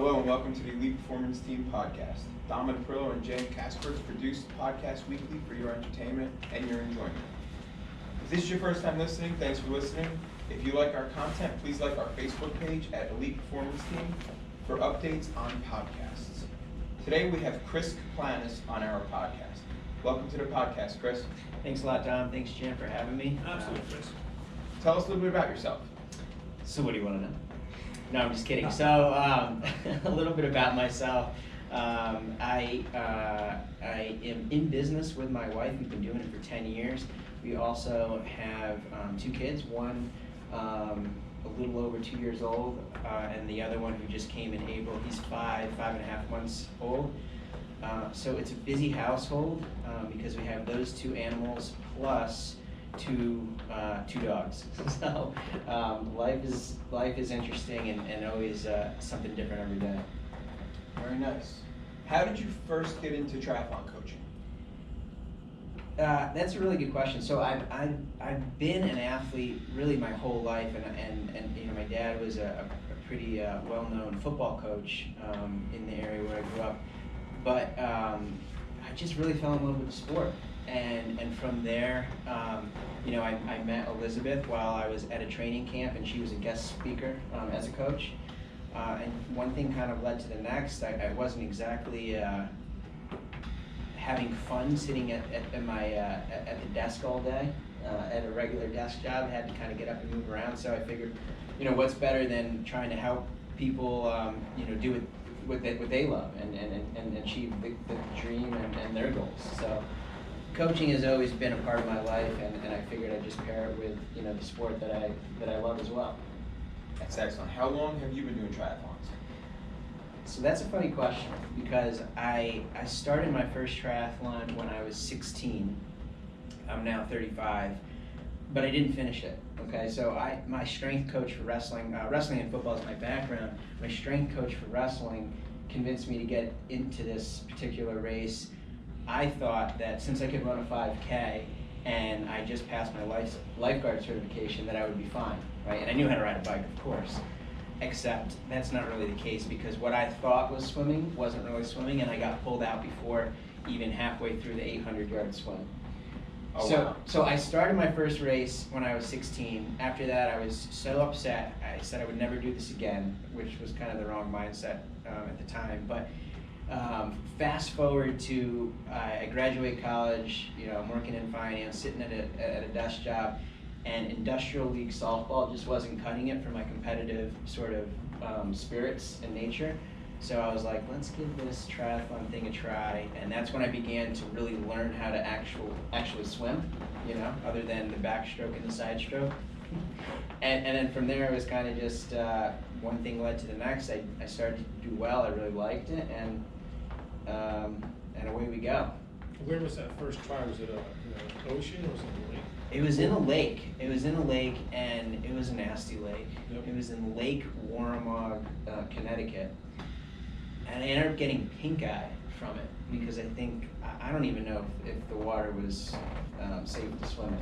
Hello and welcome to the Elite Performance Team podcast. Dom Perillo and Jen Kasper produce the podcast weekly for your entertainment and your enjoyment. If this is your first time listening, thanks for listening. If you like our content, please like our Facebook page at Elite Performance Team for updates on podcasts. Today we have Chris Kaplanis on our podcast. Welcome to the podcast, Chris. Thanks a lot, Dom. Thanks, Jen, for having me. Absolutely, Chris. Tell us a little bit about yourself. So what do you want to know? No, I'm just kidding. So a little bit about myself. I am in business with my wife. We've been doing it for 10 years. We also have 2 kids, one a little over 2 years old, and the other one who just came in April. He's 5.5 months old. So it's a busy household because we have those 2 animals plus two dogs. So life is interesting and always something different every day. Very nice. How did you first get into triathlon coaching? That's a really good question. So I've been an athlete really my whole life, and you know, my dad was a pretty well-known football coach in the area where I grew up. But I just really fell in love with the sport. And from there, you know, I met Elizabeth while I was at a training camp, and she was a guest speaker as a coach. And one thing kind of led to the next. I wasn't exactly having fun sitting at the desk all day at a regular desk job. I had to kind of get up and move around. So I figured, you know, what's better than trying to help people, you know, do what they love and achieve the dream and their goals. So coaching has always been a part of my life, and I figured I'd just pair it with, you know, the sport that I love as well. That's excellent. How long have you been doing triathlons? So that's a funny question because I started my first triathlon when I was 16. I'm now 35, but I didn't finish it. Okay, so my strength coach for wrestling and football is my background. My strength coach for wrestling convinced me to get into this particular race. I thought that since I could run a 5K and I just passed my lifeguard certification that I would be fine, right? And I knew how to ride a bike, of course, except that's not really the case because what I thought was swimming wasn't really swimming, and I got pulled out before even halfway through the 800-yard swim. Oh, wow. So I started my first race when I was 16. After that, I was so upset. I said I would never do this again, which was kind of the wrong mindset at the time. But fast forward to I graduate college. You know, I'm working in finance, sitting at a desk job, and industrial league softball just wasn't cutting it for my competitive sort of spirits and nature. So I was like, let's give this triathlon thing a try, and that's when I began to really learn how to actually swim, you know, other than the backstroke and the side stroke. And then from there, it was kind of just one thing led to the next. I started to do well. I really liked it, and away we go. Where was that first try? Was it an ocean or was it a lake? It was in a lake. It was in a lake, and it was a nasty lake. Yep. It was in Lake Warramog, Connecticut. And I ended up getting pink eye from it because I don't even know if the water was safe to swim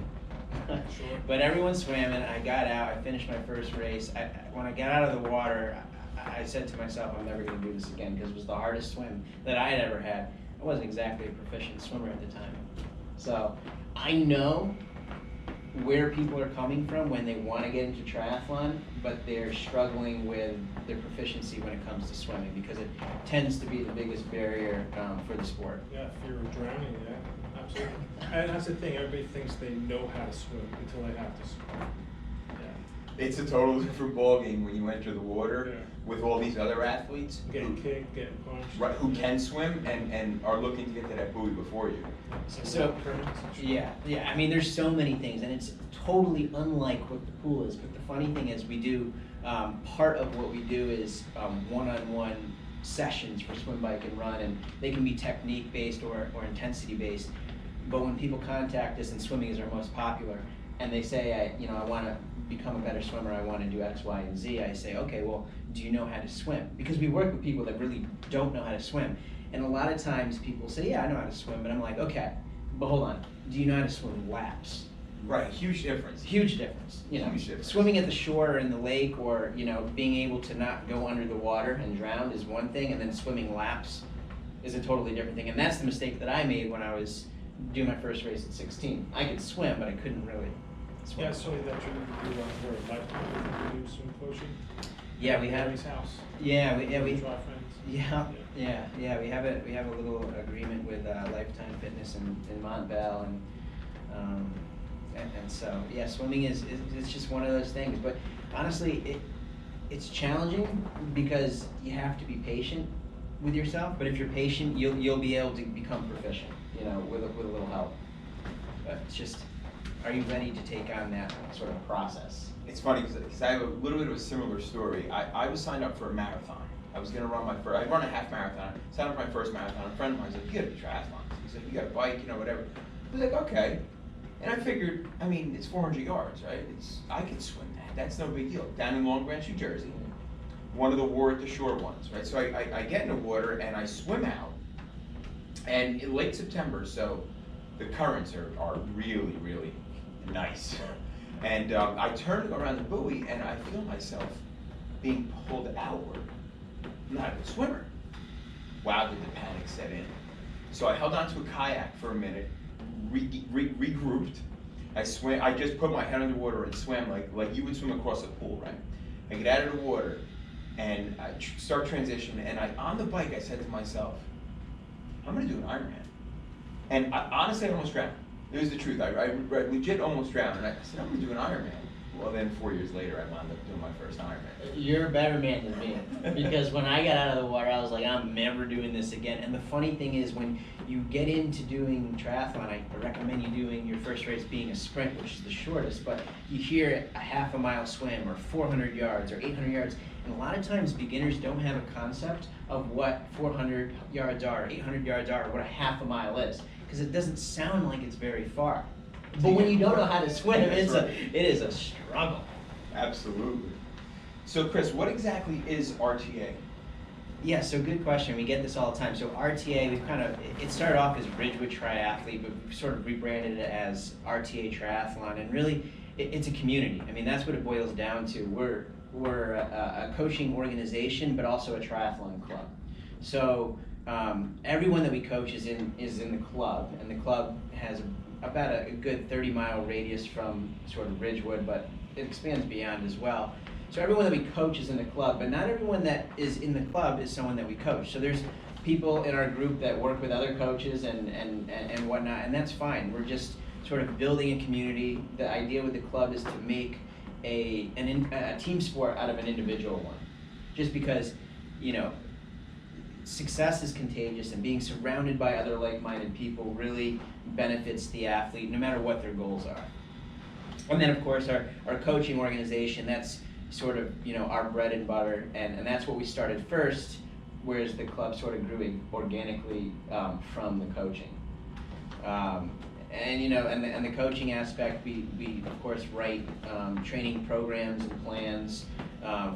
in. Sure. But everyone swam, and I got out. I finished my first race. When I got out of the water, I said to myself, I'm never going to do this again because it was the hardest swim that I had ever had. I wasn't exactly a proficient swimmer at the time. So I know where people are coming from when they want to get into triathlon, but they're struggling with their proficiency when it comes to swimming because it tends to be the biggest barrier for the sport. Yeah, fear of drowning, yeah, absolutely. And that's the thing, everybody thinks they know how to swim until they have to swim. Yeah. It's a total different ballgame when you enter the water Yeah. with all these other athletes Getting kicked, getting punched. right, who can swim and are looking to get to that buoy before you. So yeah, I mean, there's so many things, and it's totally unlike what the pool is. But the funny thing is, we do part of what we do is one-on-one sessions for swim, bike, and run, and they can be technique based or intensity based. But when people contact us, and swimming is our most popular, and they say, I want to become a better swimmer, I want to do X, Y, and Z, I say, okay, well, do you know how to swim? Because we work with people that really don't know how to swim. And a lot of times people say, yeah, I know how to swim, but I'm like, okay, but hold on, do you know how to swim laps? Right, huge difference. Huge difference, you know. Huge difference. Swimming at the shore or in the lake, or, you know, being able to not go under the water and drown is one thing, and then swimming laps is a totally different thing. And that's the mistake that I made when I was doing my first race at 16. I could swim, but I couldn't really swim. Yeah, so that you were a lifetime you do swim coaching? Yeah, we At have. Mary's house? We Try friends? Yeah, we have a little agreement with Lifetime Fitness in Montvale, and so yeah, swimming is it's just one of those things. But honestly, it's challenging because you have to be patient with yourself. But if you're patient, you'll be able to become proficient, you know, with a little help. But it's just, are you ready to take on that sort of process? It's funny because I have a little bit of a similar story. I was signed up for a marathon. I was going to run my first, I'd run a half marathon, signed up for my first marathon. A friend of mine was like, you got to do triathlons. He said, you got a bike, you know, whatever. I was like, okay. And I figured, I mean, it's 400 yards, right? I can swim that. That's no big deal. Down in Long Branch, New Jersey, one of the War at the Shore ones, right? So I get in the water and I swim out. And in late September, so the currents are really, really nice. And I turn to go around the buoy and I feel myself being pulled outward. I'm not a good swimmer. Wow, did the panic set in. So I held onto a kayak for a minute, regrouped. I just put my head underwater and swam like you would swim across a pool, right? I get out of the water and I start transitioning, and on the bike I said to myself, I'm gonna do an Ironman. And honestly, I almost drowned. It was the truth. I legit almost drowned, and I said, I'm gonna do an Ironman. Well, then 4 years later, I wound up doing my first Ironman. You're a better man than me, because when I got out of the water, I was like, I'm never doing this again. And the funny thing is, when you get into doing triathlon, I recommend you doing your first race being a sprint, which is the shortest, but you hear a half a mile swim or 400 yards or 800 yards, and a lot of times beginners don't have a concept of what 400 yards are, 800 yards are, or what a half a mile is, because it doesn't sound like it's very far. But when you don't know how to swim, it is a struggle. Absolutely. So Chris, what exactly is RTA? Yeah, so good question. We get this all the time. So RTA, it started off as Ridgewood Tri Athlete, but we've sort of rebranded it as RTA Triathlon, and really, it's a community. I mean, that's what it boils down to. We're a coaching organization, but also a triathlon club. So everyone that we coach is in the club, and the club has about a good 30-mile radius from sort of Ridgewood, but it expands beyond as well. So everyone that we coach is in the club, but not everyone that is in the club is someone that we coach. So there's people in our group that work with other coaches and whatnot, and that's fine. We're just sort of building a community. The idea with the club is to make a team sport out of an individual one. Just because, you know, success is contagious, and being surrounded by other like-minded people really benefits the athlete, no matter what their goals are. And then, of course, our coaching organization, that's sort of, you know, our bread and butter, and that's what we started first, whereas the club sort of grew organically from the coaching. And you know, and the coaching aspect, we of course write training programs and plans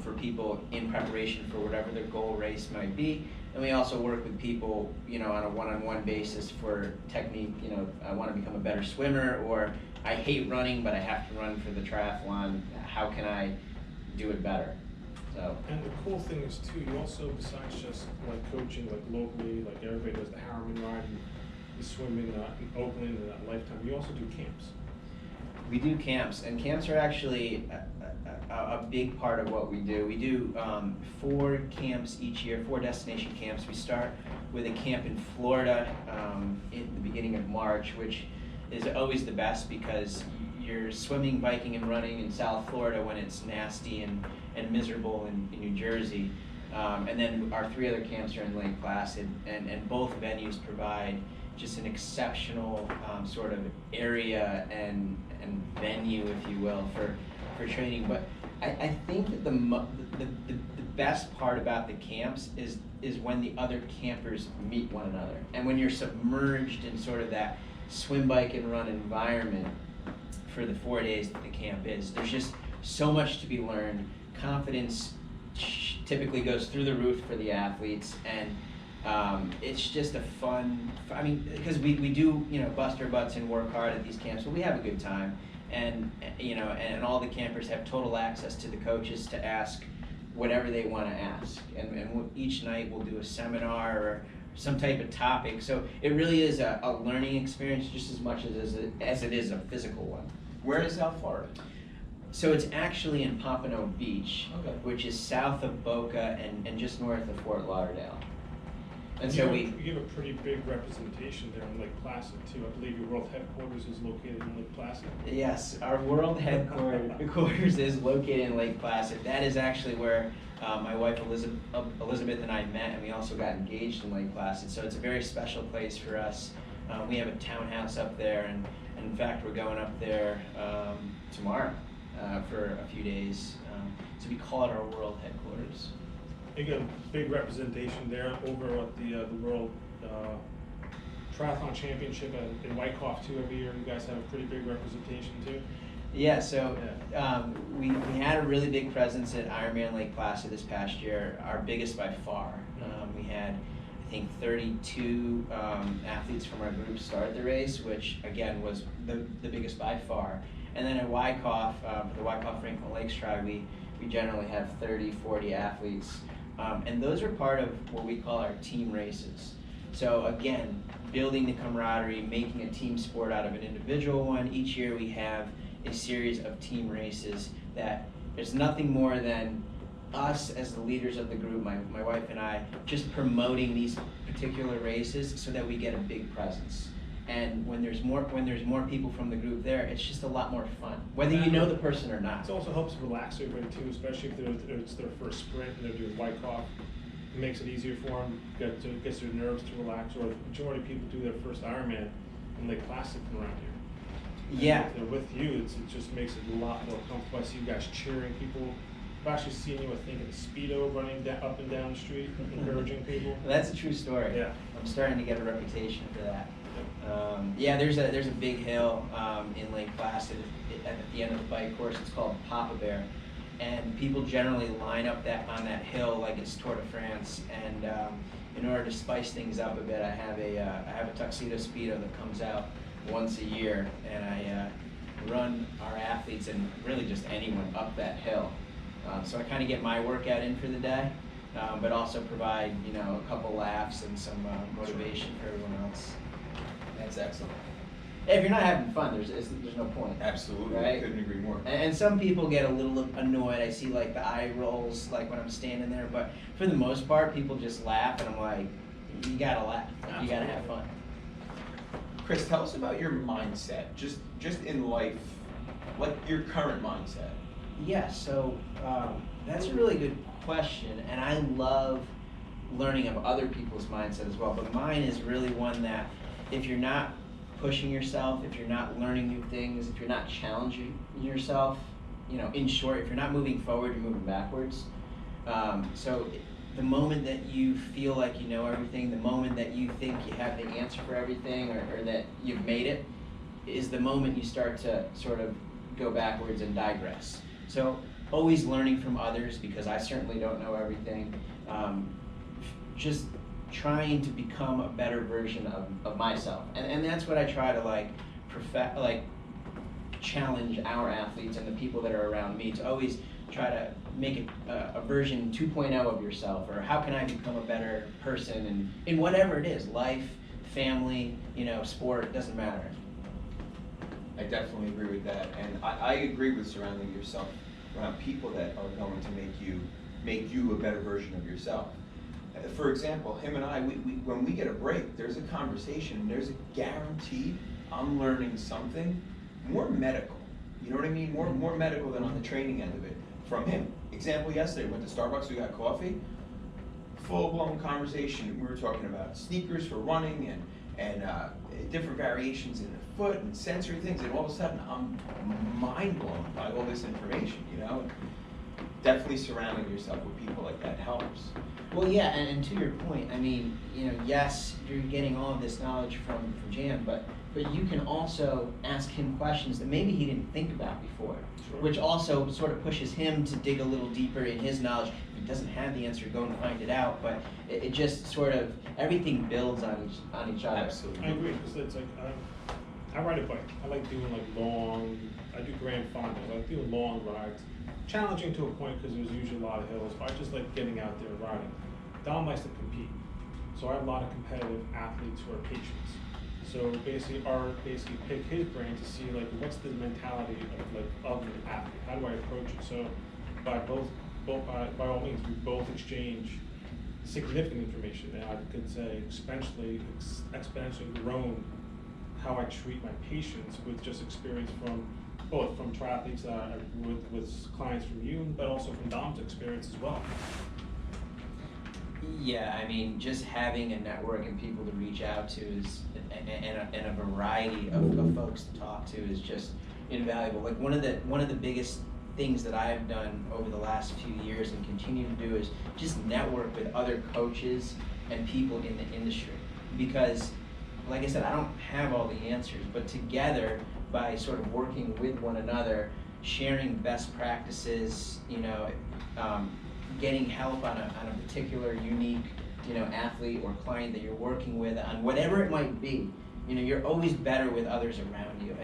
for people in preparation for whatever their goal race might be. And we also work with people, you know, on a one-on-one basis for technique. You know, I want to become a better swimmer, or I hate running, but I have to run for the triathlon. How can I do it better? So. And the cool thing is too, you also, besides just like coaching, like locally, like everybody does the IRONMAN ride, and you swim in Oakland and at Lifetime, you also do camps. We do camps, and camps are actually a big part of what we do. We do 4 camps each year, 4 destination camps. We start with a camp in Florida in the beginning of March, which is always the best because you're swimming, biking, and running in South Florida when it's nasty and miserable in New Jersey. And then our 3 other camps are in Lake Placid, and both venues provide just an exceptional sort of area and venue, if you will, for training. But I think that the best part about the camps is when the other campers meet one another, and when you're submerged in sort of that swim, bike, and run environment for the 4 days that the camp is. There's just so much to be learned. Confidence typically goes through the roof for the athletes, and it's just a fun, I mean, because we do, you know, bust our butts and work hard at these camps, but we have a good time. and and all the campers have total access to the coaches to ask whatever they want to ask, and each night we'll do a seminar or some type of topic. So it really is a learning experience just as much as it is a physical one. Where in South Florida? So it's actually in Pompano Beach, Okay. which is south of Boca and just north of Fort Lauderdale. And You so have- we, You have a pretty big representation there in Lake Placid too. I believe your world headquarters is located in Lake Placid. yes, our world headquarters is located in Lake Placid. That is actually where my wife Elizabeth and I met, and we also got engaged in Lake Placid. So it's a very special place for us. We have a townhouse up there, and in fact, we're going up there tomorrow for a few days. So we call it our world headquarters. You got a big representation there over at the World Triathlon Championship in Wyckoff too every year. You guys have a pretty big representation too. Yeah, so we had a really big presence at Ironman Lake Placid this past year, our biggest by far. We had, I think, 32 athletes from our group start the race, which again was the biggest by far. And then at Wyckoff, for the Wyckoff Franklin Lakes Tri, we generally have 30, 40 athletes. And those are part of what we call our team races. So again, building the camaraderie, making a team sport out of an individual one. Each year we have a series of team races that there's nothing more than us as the leaders of the group, my wife and I, just promoting these particular races so that we get a big presence. And when there's more people from the group there, it's just a lot more fun, whether you know the person or not. It also helps relax everybody too, especially if it's their first sprint and they're doing Wyckoff. It makes it easier for them, gets their nerves to relax, or the majority of people do their first Ironman in Lake Placid from around here. And Yeah. if they're with you, it just makes it a lot more comfortable. I see you guys cheering people. I've actually seen you, I think, in a Speedo running up and down the street, encouraging people. That's a true story. Yeah. I'm starting to get a reputation for that. Yeah, there's a big hill in Lake Placid at the end of the bike course. It's called Papa Bear, and people generally line up on that hill like it's Tour de France. And in order to spice things up a bit, I have a tuxedo Speedo that comes out once a year, and I run our athletes and really just anyone up that hill. So I kind of get my workout in for the day, but also provide a couple laughs and some motivation for everyone else. That's excellent. If you're not having fun, there's no point. Absolutely, Right? couldn't agree more. And some people get a little annoyed. I see like the eye rolls like when I'm standing there, but for the most part, people just laugh, and I'm like, you gotta laugh. You gotta have fun. Chris, tell us about your mindset, just in life, like your current mindset. Yeah, so that's a really good question, and I love learning of other people's mindset as well, but mine is really one that if you're not pushing yourself, if you're not learning new things, if you're not challenging yourself, in short, if you're not moving forward, you're moving backwards. So the moment that you feel like you know everything, the moment that you think you have the answer for everything, or that you've made it, is the moment you start to sort of go backwards and digress. So always learning from others, because I certainly don't know everything. Just trying to become a better version of myself. And that's what I try to challenge our athletes and the people that are around me to always try to make it a version 2.0 of yourself, or how can I become a better person, and in whatever it is, life, family, sport, it doesn't matter. I definitely agree with that, and I agree with surrounding yourself around people that are going to make you a better version of yourself. For example, him and I, when we get a break, there's a conversation, and there's a guaranteed I'm learning something more medical. You know what I mean? More medical than on the training end of it from him. Example, yesterday, went to Starbucks, we got coffee, full-blown conversation. We were talking about sneakers for running and different variations in the foot and sensory things, and all of a sudden I'm mind blown by all this information, Definitely surrounding yourself with people like that helps. Well, yeah, and to your point, I mean, yes, you're getting all of this knowledge from Jan, but you can also ask him questions that maybe he didn't think about before, Sure. which also sort of pushes him to dig a little deeper in his knowledge. If he doesn't have the answer, go and find it out, but it just sort of, everything builds on each other. Absolutely. I agree, because it's like, I ride a bike. I like doing like long I do grand finals. I do long rides, challenging to a point because there's usually a lot of hills. But I just like getting out there and riding. Dom likes to compete, so I have a lot of competitive athletes who are patients. So basically, pick his brain to see like what's the mentality of an athlete. How do I approach it? So by all means, we both exchange significant information, and I could say exponentially grown how I treat my patients with just experience from both from triathletes with clients from you, but also from Dom's experience as well. Yeah, I mean, just having a network and people to reach out to is, and a variety of folks to talk to is just invaluable. Like one of the biggest things that I've done over the last few years and continue to do is just network with other coaches and people in the industry. Because, like I said, I don't have all the answers, but together, by sort of working with one another, sharing best practices, getting help on a particular unique, athlete or client that you're working with on whatever it might be, you're always better with others around you.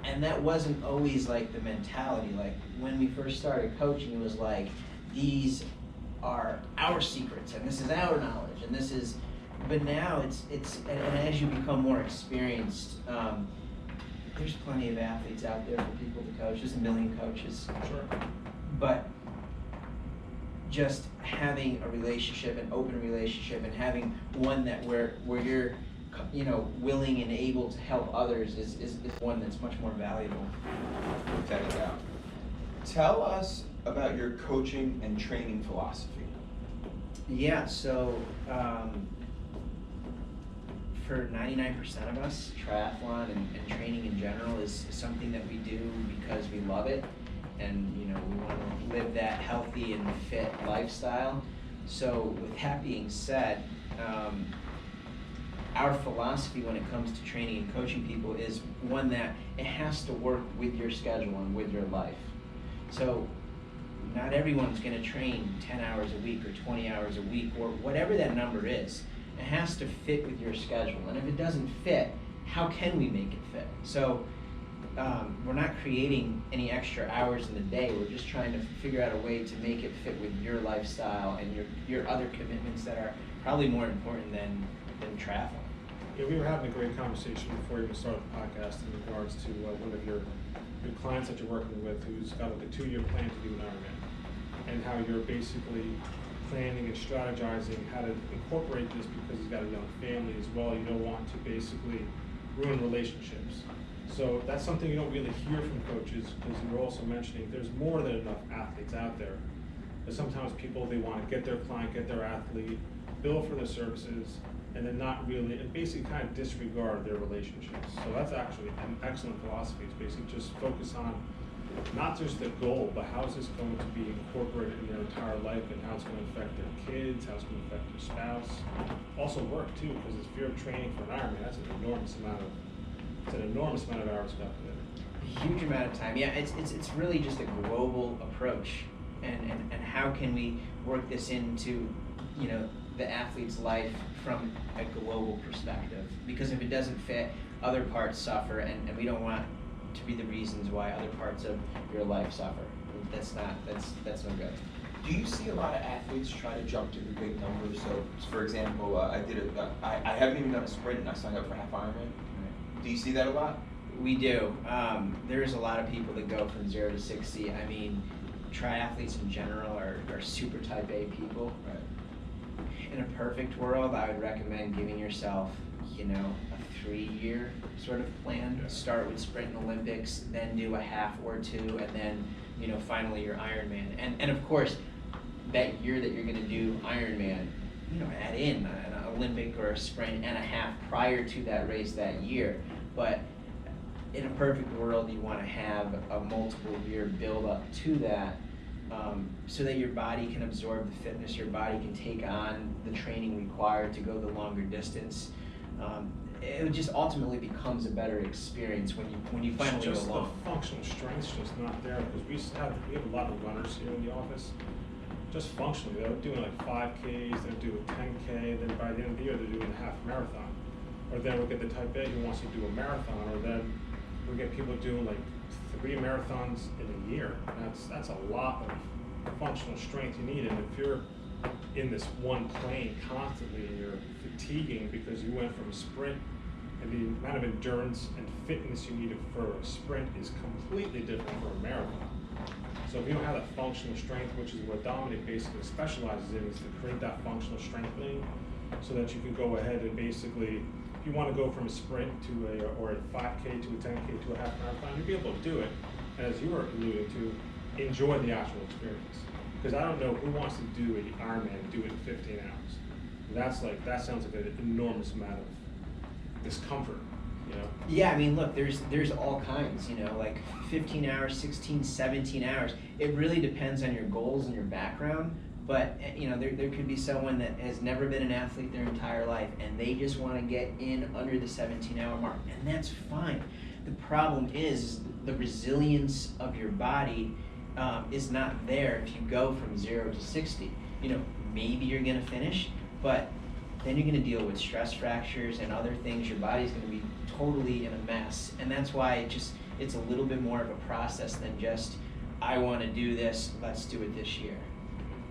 And that wasn't always like the mentality. Like when we first started coaching, it was like, these are our secrets and this is our knowledge and this is, but now and as you become more experienced, there's plenty of athletes out there for people to coach. There's a million coaches. Sure. But just having a relationship, an open relationship, and having one that where you're, willing and able to help others is one that's much more valuable. Without a doubt. Tell us about your coaching and training philosophy. Yeah, so for 99% of us, triathlon and training in general is something that we do because we love it, and we want to live that healthy and fit lifestyle. So with that being said, our philosophy when it comes to training and coaching people is one that it has to work with your schedule and with your life. So not everyone's going to train 10 hours a week or 20 hours a week or whatever that number is. It has to fit with your schedule. And if it doesn't fit, how can we make it fit? So we're not creating any extra hours in the day. We're just trying to figure out a way to make it fit with your lifestyle and your other commitments that are probably more important than triathlon. Yeah, we were having a great conversation before we even started the podcast in regards to one of your clients that you're working with who's got like a 2-year plan to do an Ironman, and how you're basically planning and strategizing how to incorporate this because he's got a young family as well. You don't want to basically ruin relationships. So that's something you don't really hear from coaches, because you were also mentioning there's more than enough athletes out there. But sometimes people, they want to get their client, get their athlete, bill for their services, and then not really, and basically kind of disregard their relationships. So that's actually an excellent philosophy. It's basically just focus on not just the goal, but how is this going to be incorporated in their entire life, and how it's going to affect their kids, how it's going to affect their spouse. Also work too, because if you're training for an Ironman, that's an enormous amount of hours got with it. A huge amount of time. Yeah, it's really just a global approach, and how can we work this into the athlete's life from a global perspective? Because if it doesn't fit, other parts suffer, and we don't want to be the reasons why other parts of your life suffer. That's no good. Do you see a lot of athletes try to jump to the big numbers? So, for example, I haven't even done a sprint, and I signed up for half Ironman. Right. Do you see that a lot? We do. There's a lot of people that go from 0 to 60. I mean, triathletes in general are super type A people. Right. In a perfect world, I would recommend giving yourself, a 3-year sort of plan. Yeah. Start with sprint and Olympics, then do a half or 2, and then, finally your Ironman. And of course, that year that you're going to do Ironman, add in an Olympic or a sprint and a half prior to that race that year. But in a perfect world, you want to have a multiple year build up to that, so that your body can absorb the fitness, your body can take on the training required to go the longer distance. It just ultimately becomes a better experience when you finally go along. The functional strength's just not there, because we have a lot of runners here in the office. Just functionally, they're doing like 5Ks, they're doing 10K, then by the end of the year they're doing a half marathon. Or then we'll get the type A who wants to do a marathon, or then we'll get people doing like 3 marathons in a year. That's a lot of functional strength you need. And if you're in this one plane constantly and you're fatiguing because you went from a sprint, and the amount of endurance and fitness you need for a sprint is completely different for a marathon. So if you don't have that functional strength, which is what Dominic basically specializes in, is to create that functional strengthening so that you can go ahead and basically, if you want to go from a sprint to or a 5K to a 10K to a half marathon, you'll be able to do it. And as you were alluding to, enjoy the actual experience. Because I don't know who wants to do an Ironman, do it in 15 hours. That sounds like an enormous amount of discomfort, you know? Yeah, I mean, look, there's all kinds, you know, like 15 hours, 16, 17 hours. It really depends on your goals and your background, but, you know, there could be someone that has never been an athlete their entire life, and they just want to get in under the 17-hour mark, and that's fine. The problem is the resilience of your body is not there if you go from 0 to 60. You know, maybe you're going to finish, but then you're going to deal with stress fractures and other things. Your body's going to be totally in a mess. And that's why it's a little bit more of a process than just, I want to do this, let's do it this year.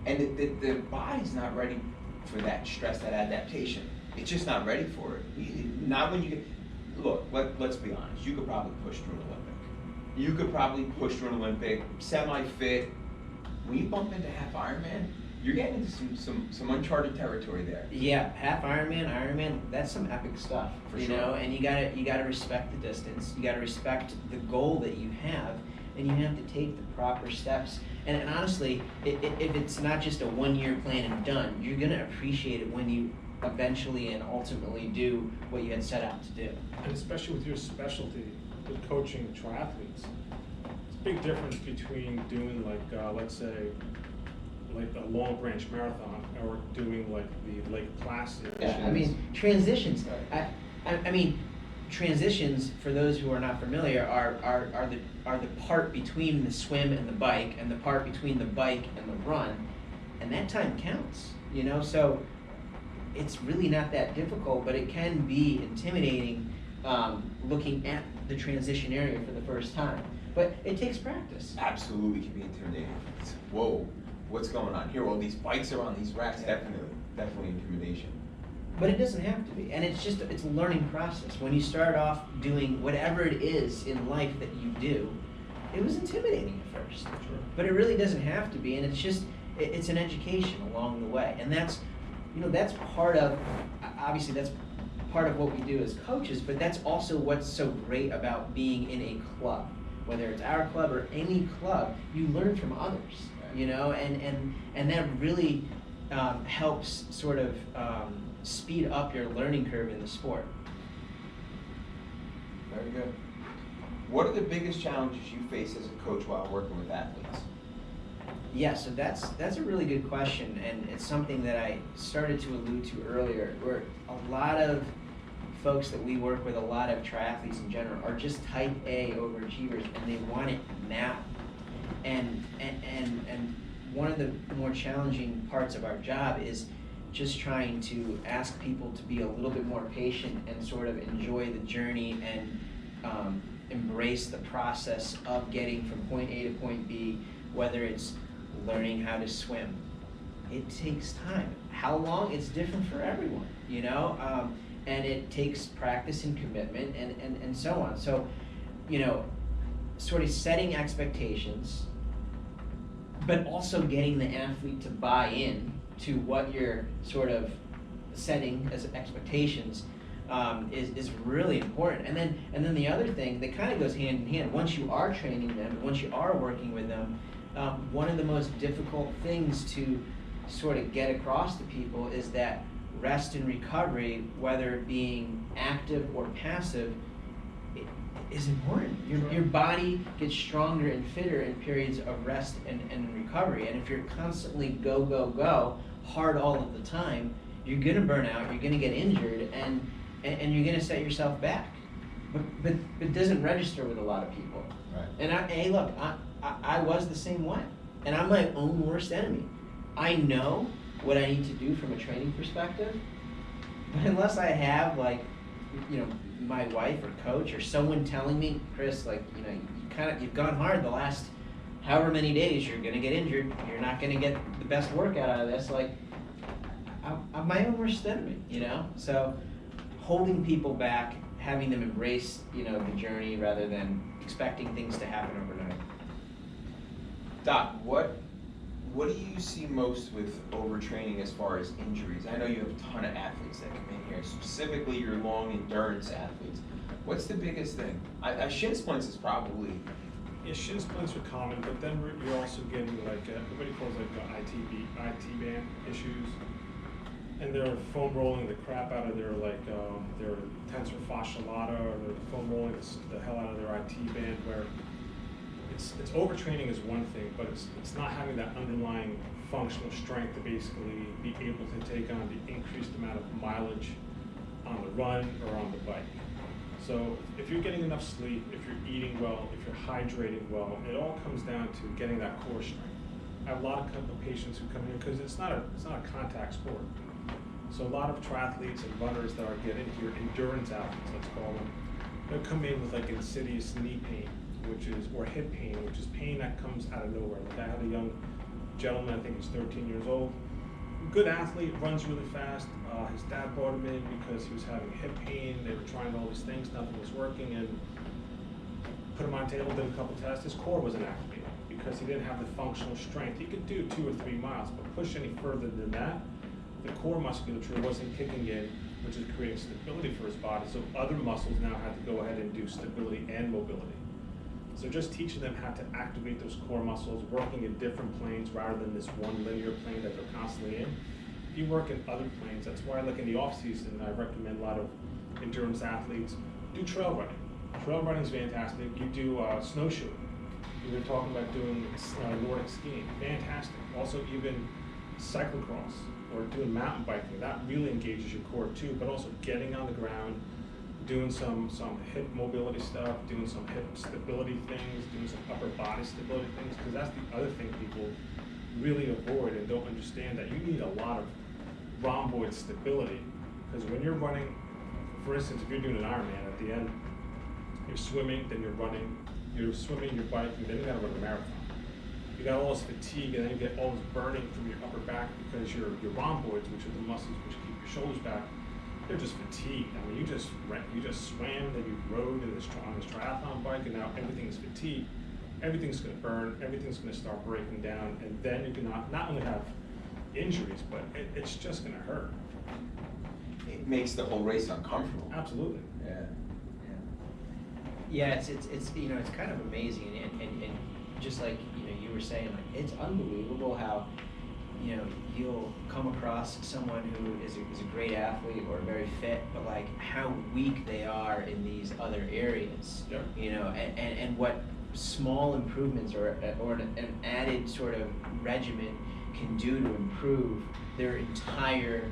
And the body's not ready for that stress, that adaptation. It's just not ready for it. Not when you get, look, let's be honest, you could probably push through an Olympic. You could probably push through an Olympic, semi-fit. When you bump into half Ironman, you're getting into some uncharted territory there. Yeah, half Ironman, that's some epic stuff, For you sure. know, and you gotta respect the distance, you gotta respect the goal that you have, and you have to take the proper steps. And honestly, if it's not just a 1-year plan and done, you're gonna appreciate it when you eventually and ultimately do what you had set out to do. And especially with your specialty, with coaching triathletes, it's a big difference between doing let's say, like a Long Branch marathon, or doing like the Lake Placid. Yeah, I mean, transitions. I mean, transitions, for those who are not familiar, are the part between the swim and the bike, and the part between the bike and the run, and that time counts. You know, so it's really not that difficult, but it can be intimidating looking at the transition area for the first time. But it takes practice. Absolutely can be intimidating. It's, whoa, what's going on here? Well, these bikes are on these racks, definitely intimidation. But it doesn't have to be, and it's a learning process. When you start off doing whatever it is in life that you do, it was intimidating at first. Sure. But it really doesn't have to be, and it's an education along the way. And that's part of, obviously that's part of what we do as coaches, but that's also what's so great about being in a club. Whether it's our club or any club, you learn from others, you know, and that really helps sort of speed up your learning curve in the sport. Very good. What are the biggest challenges you face as a coach while working with athletes? Yeah, so that's a really good question, and it's something that I started to allude to earlier, where a lot of folks that we work with, a lot of triathletes in general, are just type A overachievers, and they want it now. And one of the more challenging parts of our job is just trying to ask people to be a little bit more patient and sort of enjoy the journey and embrace the process of getting from point A to point B, whether it's learning how to swim. It takes time. How long? It's different for everyone, you know? And it takes practice and commitment and so on. So, you know, sort of setting expectations, but also getting the athlete to buy in to what you're sort of setting as expectations is really important. And then the other thing that kind of goes hand in hand, once you are training them, once you are working with them, one of the most difficult things to sort of get across to people is that rest and recovery, whether being active or passive, is important. Your body gets stronger and fitter in periods of rest and recovery. And if you're constantly go, hard all of the time, you're gonna burn out, you're gonna get injured, and you're gonna set yourself back. But it doesn't register with a lot of people. Right. And I was the same way. And I'm my own worst enemy. I know what I need to do from a training perspective, but unless I have like my wife or coach or someone telling me, Chris, like, you've gone hard the last however many days, you're gonna get injured, you're not gonna get the best workout out of this, like, I'm my own worst enemy, So holding people back, having them embrace, the journey rather than expecting things to happen overnight. Doc, what do you see most with overtraining as far as injuries? I know you have a ton of athletes that come in here, specifically your long endurance athletes. What's the biggest thing? Shin splints is probably. Yeah, shin splints are common, but then you're also getting like everybody calls like the IT band issues, and they're foam rolling the crap out of their their tensor fascia lata, or they're foam rolling the hell out of their IT band. Where it's overtraining is one thing, but it's not having that underlying functional strength to basically be able to take on the increased amount of mileage on the run or on the bike. So if you're getting enough sleep, if you're eating well, if you're hydrating well, it all comes down to getting that core strength. I have a lot of patients who come here because it's not a contact sport. So a lot of triathletes and runners that are getting here, endurance athletes, let's call them, they'll come in with like insidious knee pain, or hip pain, which is pain that comes out of nowhere. Like I had a young gentleman, I think he's 13 years old, good athlete, runs really fast. His dad brought him in because he was having hip pain. They were trying all these things, nothing was working, and put him on the table, did a couple tests. His core wasn't activated because he didn't have the functional strength. He could do 2 or 3 miles, but push any further than that, the core musculature wasn't kicking in, which is creating stability for his body. So other muscles now had to go ahead and do stability and mobility. So just teaching them how to activate those core muscles, working in different planes rather than this one linear plane that they're constantly in. If you work in other planes, that's why like in the off season, I recommend a lot of endurance athletes do trail running. Trail running is fantastic. You do snowshoeing. You were talking about doing Nordic skiing, fantastic. Also even cyclocross or doing mountain biking, that really engages your core too, but also getting on the ground, doing some hip mobility stuff, doing some hip stability things, doing some upper body stability things, because that's the other thing people really avoid and don't understand, that you need a lot of rhomboid stability. Because when you're running, for instance, if you're doing an Ironman, at the end, you're swimming, then you're running, you're swimming, you're biking, then you gotta run a marathon. You got all this fatigue, and then you get all this burning from your upper back because your rhomboids, which are the muscles which keep your shoulders back, they're just fatigued. I mean, you just swam, then you rode on this triathlon bike, and now everything is fatigued. Everything's going to burn. Everything's going to start breaking down, and then you can not only have injuries, but it's just going to hurt. It makes the whole race uncomfortable. Absolutely. Yeah, it's kind of amazing, and just like you were saying, like, it's unbelievable how you'll come across someone who is a great athlete or very fit, but like how weak they are in these other areas. Yep. And what small improvements or an added sort of regimen can do to improve their entire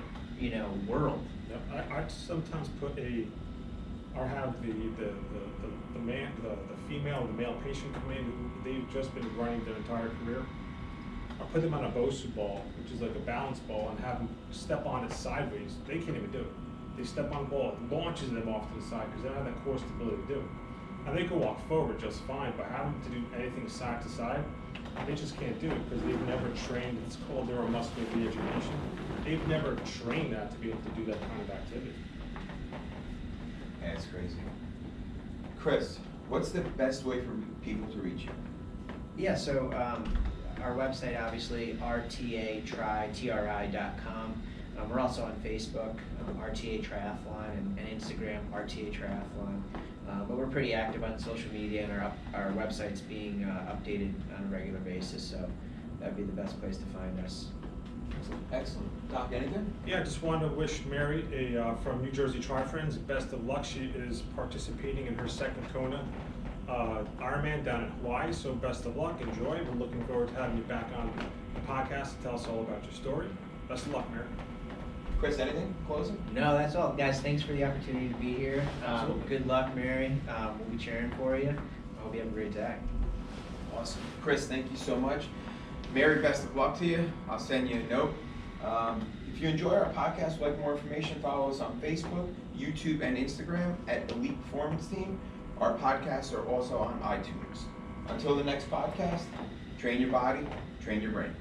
world. Yep. I sometimes have the female or the male patient come in who they've just been running their entire career. I put them on a Bosu ball, which is like a balance ball, and have them step on it sideways. They can't even do it. They step on the ball, it launches them off to the side because they don't have that core stability to do it. Now they can walk forward just fine, but having to do anything side to side, they just can't do it because they've never trained. It's called neuromuscular reeducation. They've never trained that to be able to do that kind of activity. Yeah, it's crazy. Chris, what's the best way for people to reach you? Yeah, so our website, obviously, rtatri.com. We're also on Facebook, RTA Triathlon, and Instagram, RTA Triathlon. But we're pretty active on social media, and our website's being updated on a regular basis, so that'd be the best place to find us. Excellent. Doc, anything? Yeah, I just wanted to wish Mary from New Jersey Tri Friends best of luck. She is participating in her second Kona Ironman down in Hawaii, so best of luck, enjoy. We're looking forward to having you back on the podcast to tell us all about your story. Best of luck, Mary. Chris, anything? Closing? No, that's all. Guys, thanks for the opportunity to be here. Good luck, Mary. We'll be cheering for you. I hope you have a great day. Awesome. Chris, thank you so much. Mary, best of luck to you. I'll send you a note. If you enjoy our podcast, would like more information, follow us on Facebook, YouTube, and Instagram at Elite Performance Team. Our podcasts are also on iTunes. Until the next podcast, train your body, train your brain.